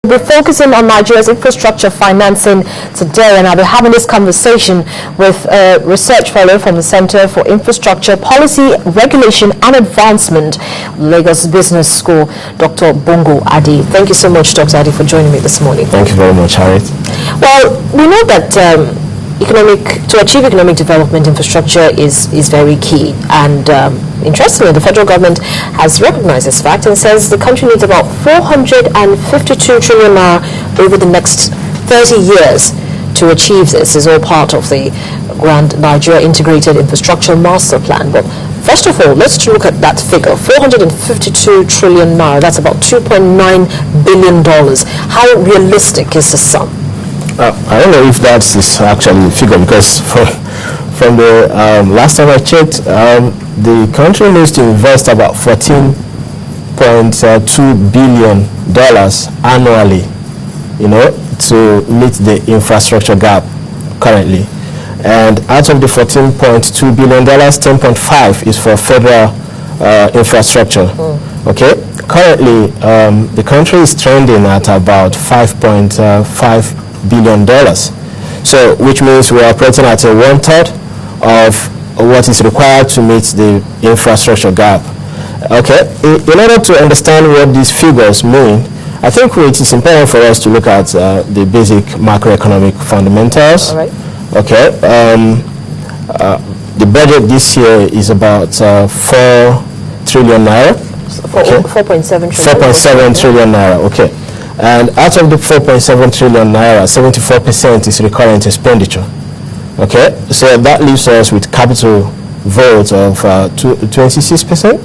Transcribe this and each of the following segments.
We're focusing on Nigeria's infrastructure financing today, and I'll be having this conversation with a research fellow from the Center for Infrastructure Policy, Regulation and Advancement, Lagos Business School, Dr. Bongo Adi. Thank you so much, Dr. Adi, for joining me this morning. Thank you very much, Harriet. Well, we know that to achieve economic development, infrastructure is very key, and interestingly, the federal government has recognized this fact and says the country needs about 452 trillion naira over the next 30 years to achieve this. Is all part of the Grand Nigeria Integrated Infrastructure Master Plan. But first of all, let's look at that figure, 452 trillion naira. That's about $2.9 billion. How realistic is the sum? I don't know if that is actually the figure, because from the last time I checked, the country needs to invest about $14.2 billion annually, to meet the infrastructure gap currently. And out of the $14.2 billion, 10.5 is for federal infrastructure. Okay. Currently, the country is trending at about $5.5 billion. So, which means we are operating at a 1/3 of what is required to meet the infrastructure gap. Okay. In order to understand what these figures mean, I think it is important for us to look at the basic macroeconomic fundamentals. All right. Okay. The budget this year is about 4 trillion naira. 4.7 trillion. 4.7 trillion naira. Okay. And out of the 4.7 trillion naira, 74% is recurrent expenditure. Okay, so that leaves us with capital vote of 26%.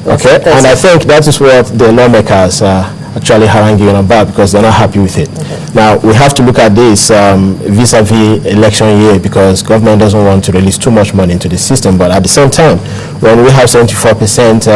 Okay, and I think that is what the lawmakers are actually haranguing about, because they're not happy with it. Okay. Now, we have to look at this vis-a-vis election year, because government doesn't want to release too much money into the system. But at the same time, when we have 74%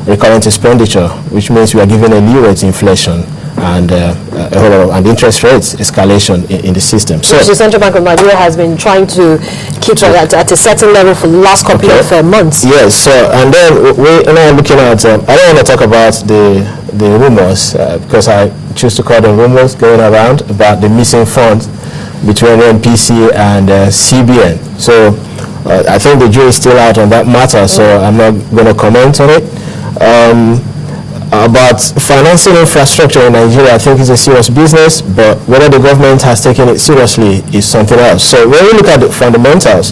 recurrent expenditure, which means we are giving a leeway to inflation and and interest rates escalation in the system. So the Central Bank of Nigeria has been trying to keep at a certain level for the last couple of months. Yes. So, and then we are looking at. I don't want to talk about the rumors, because I choose to call them rumors going around about the missing funds between NPC and CBN. So I think the jury is still out on that matter. So I'm not going to comment on it. About financing infrastructure in Nigeria, I think it's a serious business, but whether the government has taken it seriously is something else. So when we look at the fundamentals,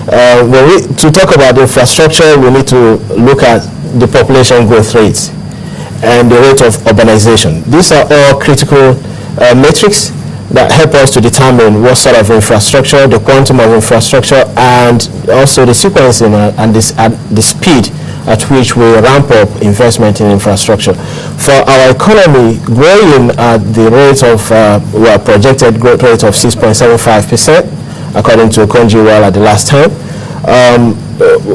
to talk about infrastructure, we need to look at the population growth rates and the rate of urbanization. These are all critical metrics that help us to determine what sort of infrastructure, the quantum of infrastructure, and also the sequencing and the speed at which we ramp up investment in infrastructure. For our economy, growing at the rate of, projected growth rate of 6.75%, according to Konjiwala at the last time.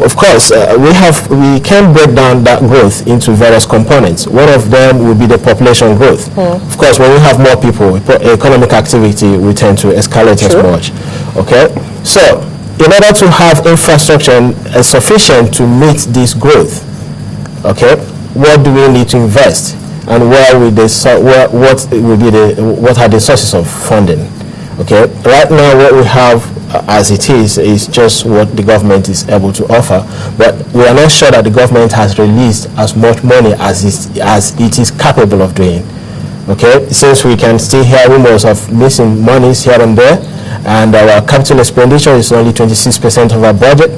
Of course, we can break down that growth into various components. One of them will be the population growth. Of course, when we have more people, economic activity will tend to escalate as much. Okay, so in order to have infrastructure sufficient to meet this growth, okay, what do we need to invest, and what are the sources of funding? Okay, right now what we have as it is just what the government is able to offer, but we are not sure that the government has released as much money as it is capable of doing. Okay, since we can still hear rumors of missing monies here and there, and our capital expenditure is only 26% of our budget,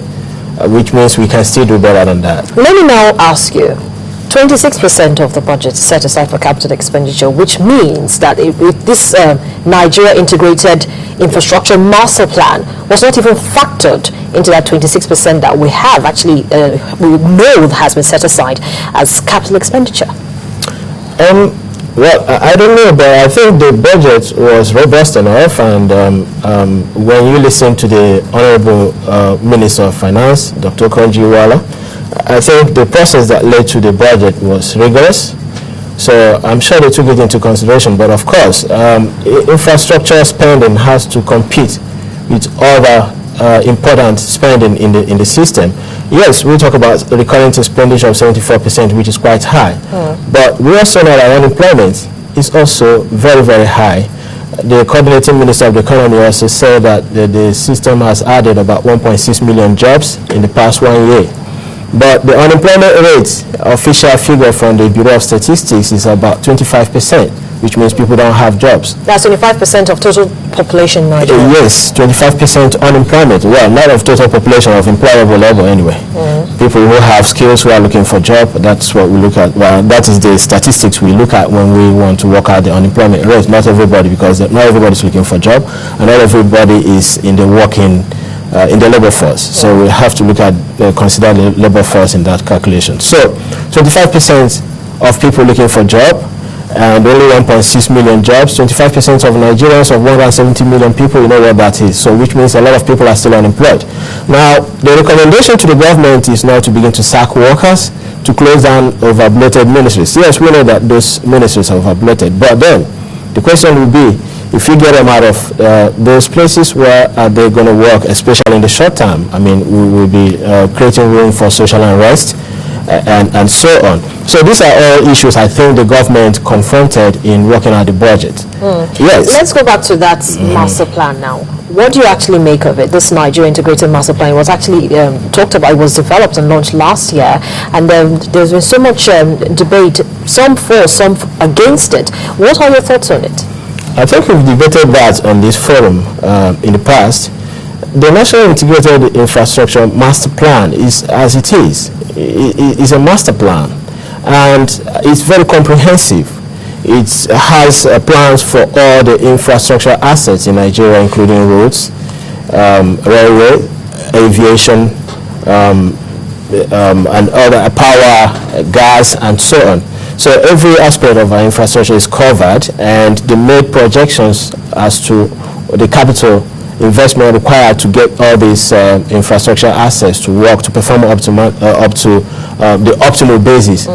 which means we can still do better than that. Let me now ask you, 26% of the budget is set aside for capital expenditure, which means that if this Nigeria Integrated Infrastructure Master Plan was not even factored into that 26% that we have actually, we know has been set aside as capital expenditure. Well, I don't know, but I think the budget was robust enough, and when you listen to the Honorable Minister of Finance, Dr. Konjiwala, I think the process that led to the budget was rigorous. So I'm sure they took it into consideration. But of course, infrastructure spending has to compete with other important spending in the system. Yes, we talk about recurrent expenditure of 74%, which is quite high. But we also know that unemployment is also very, very high. The coordinating minister of the economy also said that the system has added about 1.6 million jobs in the past 1 year. But the unemployment rate, official figure from the Bureau of Statistics, is about 25%, which means people don't have jobs. That's 25% of total population in Nigeria? Yes, 25% unemployment. Well, not of total population, of employable level anyway. People who have skills, who are looking for job, that's what we look at. Well, that is the statistics we look at when we want to work out the unemployment rate. Not everybody, because not everybody is looking for job, and not everybody is in the working in the labor force. So we have to look at, consider the labor force in that calculation. So 25% of people looking for job, and only 1.6 million jobs. 25% of Nigerians, of 170 million people, you know what that is. So which means a lot of people are still unemployed. Now, the recommendation to the government is now to begin to sack workers, to close down overbloated ministries. Yes, we know that those ministries are overbloated, but then the question will be, if you get them out of those places, where are they going to work, especially in the short term? I mean, we will be creating room for social unrest and so on. So these are all issues I think the government confronted in working out the budget. Yes. Let's go back to that master plan now. What do you actually make of it? This Nigeria Integrated Master Plan was actually talked about, it was developed and launched last year, and there's been so much debate, some for, some against it. What are your thoughts on it? I think we've debated that on this forum in the past. The National Integrated Infrastructure Master Plan is, as it is a master plan, and it's very comprehensive. It has plans for all the infrastructure assets in Nigeria, including roads, railway, aviation, and other power, gas, and so on. So every aspect of our infrastructure is covered, and they made projections as to the capital investment required to get all these infrastructure assets to work, to perform up to the optimal basis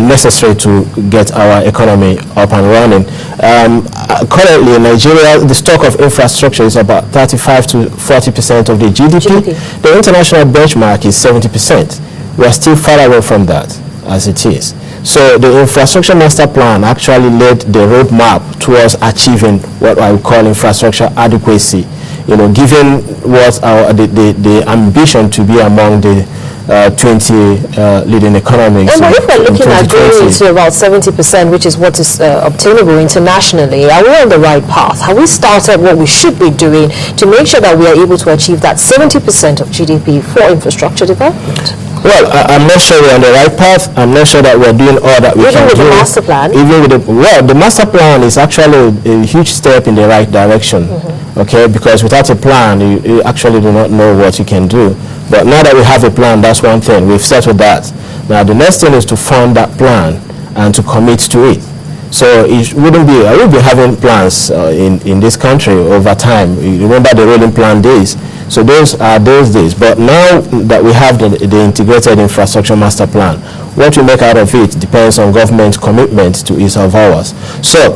necessary to get our economy up and running. Currently in Nigeria, the stock of infrastructure is about 35 to 40% of the GDP. The international benchmark is 70%. We are still far away from that as it is. So the infrastructure master plan actually laid the roadmap towards achieving what I would call infrastructure adequacy. You know, given what the ambition to be among the 20 leading economies. And if we're looking at going to about 70%, which is what is obtainable internationally, are we on the right path? Have we started what we should be doing to make sure that we are able to achieve that 70% of GDP for infrastructure development? Well, I'm not sure we're on the right path. I'm not sure that we're doing all that we can do. Even with the master plan? Even with the master plan is actually a huge step in the right direction. Okay, because without a plan, you actually do not know what you can do. But now that we have a plan, that's one thing. We've settled that. Now the next thing is to fund that plan and to commit to it. So it wouldn't be, I will be having plans in this country over time. You remember the rolling plan days. So those are those days. But now that we have the integrated infrastructure master plan, what we make out of it depends on government commitment to each of ours. So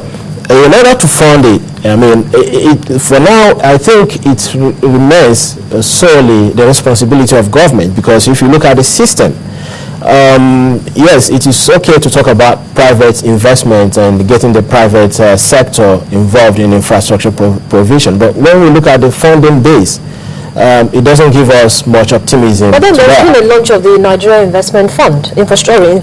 in order to fund it, I mean, for now, I think it remains solely the responsibility of government, because if you look at the system, yes, it is okay to talk about private investment and getting the private sector involved in infrastructure provision. But when we look at the funding base, it doesn't give us much optimism. But then there's been a launch of the Nigerian Investment Fund, Infrastructure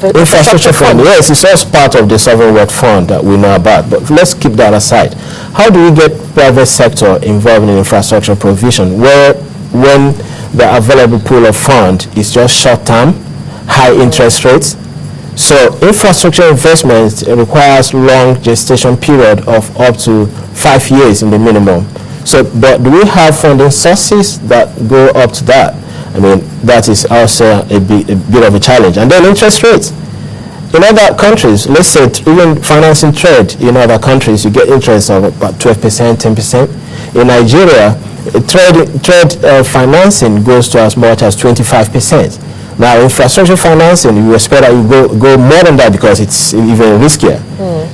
Fund. Yes, it's also part of the Sovereign Wealth Fund that we know about. But let's keep that aside. How do we get private sector involved in infrastructure provision, when the available pool of fund is just short-term, high interest rates? So infrastructure investment requires long gestation period of up to 5 years in the minimum. So, but do we have funding sources that go up to that? I mean, that is also a bit of a challenge. And then interest rates. In other countries, let's say even financing trade in other countries, you get interest of about 12%, 10%. In Nigeria, trade financing goes to as much as 25%. Now, infrastructure financing, you expect that you go more than that because it's even riskier.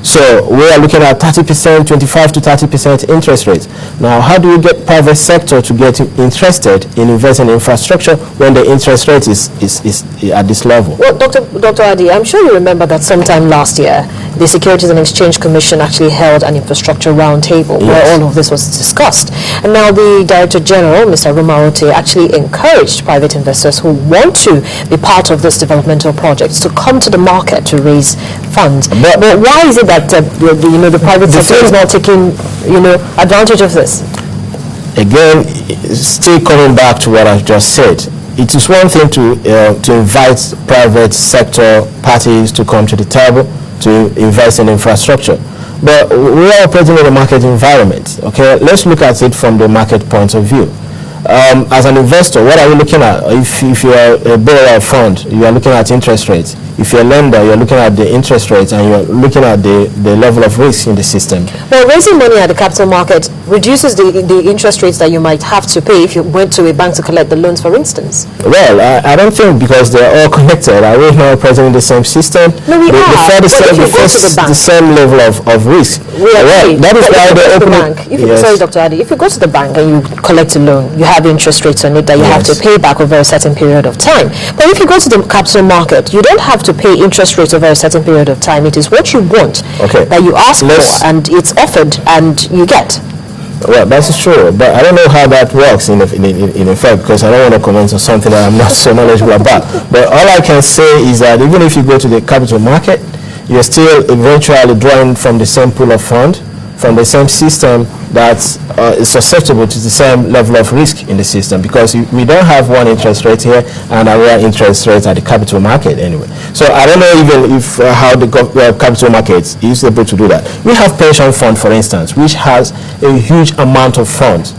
So we are looking at 30%, 25 to 30% interest rates. Now, how do you get private sector to get interested in investing in infrastructure when the interest rate is at this level? Well, Dr. Adi, I'm sure you remember that sometime last year, the Securities and Exchange Commission actually held an infrastructure roundtable where all of this was discussed. And now the Director General, Mr. Romarote, actually encouraged private investors who want to be part of this developmental project to come to the market to raise funds. But why is it that the private sector is not taking advantage of this? Again, still coming back to what I've just said, it is one thing to invite private sector parties to come to the table to invest in infrastructure. But we are operating in a market environment, okay? Let's look at it from the market point of view. As an investor, what are you looking at? If you are a borrower fund, you are looking at interest rates. If you're a lender, you're looking at the interest rates and you're looking at the level of risk in the system. Well, raising money at the capital market reduces the interest rates that you might have to pay if you went to a bank to collect the loans, for instance. Well, I don't think, because they're all connected. Are we not present in the same system? No, we are. The same level of risk. That is why they're opening. Sorry, Dr. Adi. If you go to the bank and you collect a loan, you have interest rates on it that you have to pay back over a certain period of time. But if you go to the capital market, you don't have to pay interest rates over a certain period of time. It is what you want that you ask for, and it's offered and you get. Well, that's true, but I don't know how that works in effect, because I don't want to comment on something that I'm not so knowledgeable about. But all I can say is that even if you go to the capital market, you're still eventually drawing from the same pool of fund, from the same system that is susceptible to the same level of risk in the system, because we don't have one interest rate here and another interest rate at the capital market anyway. So I don't know even if how the capital market is able to do that. We have pension fund, for instance, which has a huge amount of funds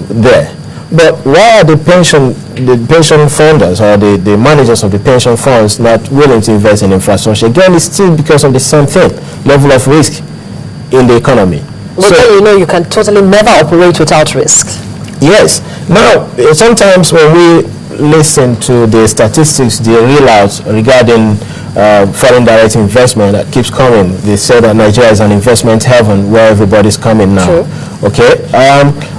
there. But why are the pension funders or the managers of the pension funds not willing to invest in infrastructure? Again, it's still because of the same thing, level of risk in the economy. But then you can totally never operate without risk. Yes. Now, sometimes when we listen to the statistics, the real-outs regarding foreign direct investment that keeps coming, they say that Nigeria is an investment heaven where everybody's coming now. True. Okay.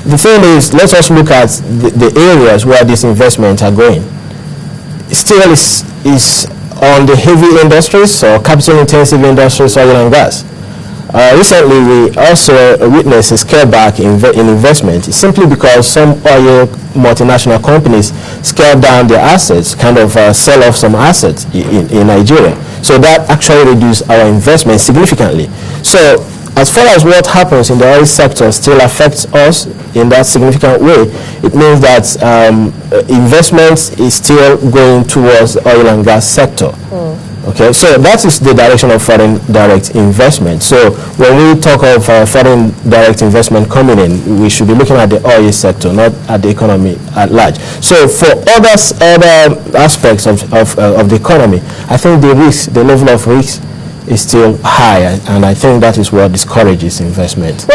The thing is, let us look at the areas where these investments are going. Still is on the heavy industries or capital-intensive industries, oil and gas. Recently, we also witnessed a scale back in investment simply because some oil multinational companies scaled down their assets, kind of sell off some assets in Nigeria. So that actually reduced our investment significantly. So as far as what happens in the oil sector still affects us in that significant way, it means that investment is still going towards the oil and gas sector. Okay, so that is the direction of foreign direct investment. So when we talk of foreign direct investment coming in, we should be looking at the oil sector, not at the economy at large. So for other aspects of the economy, I think the level of risk is still high, and I think that is what discourages investment.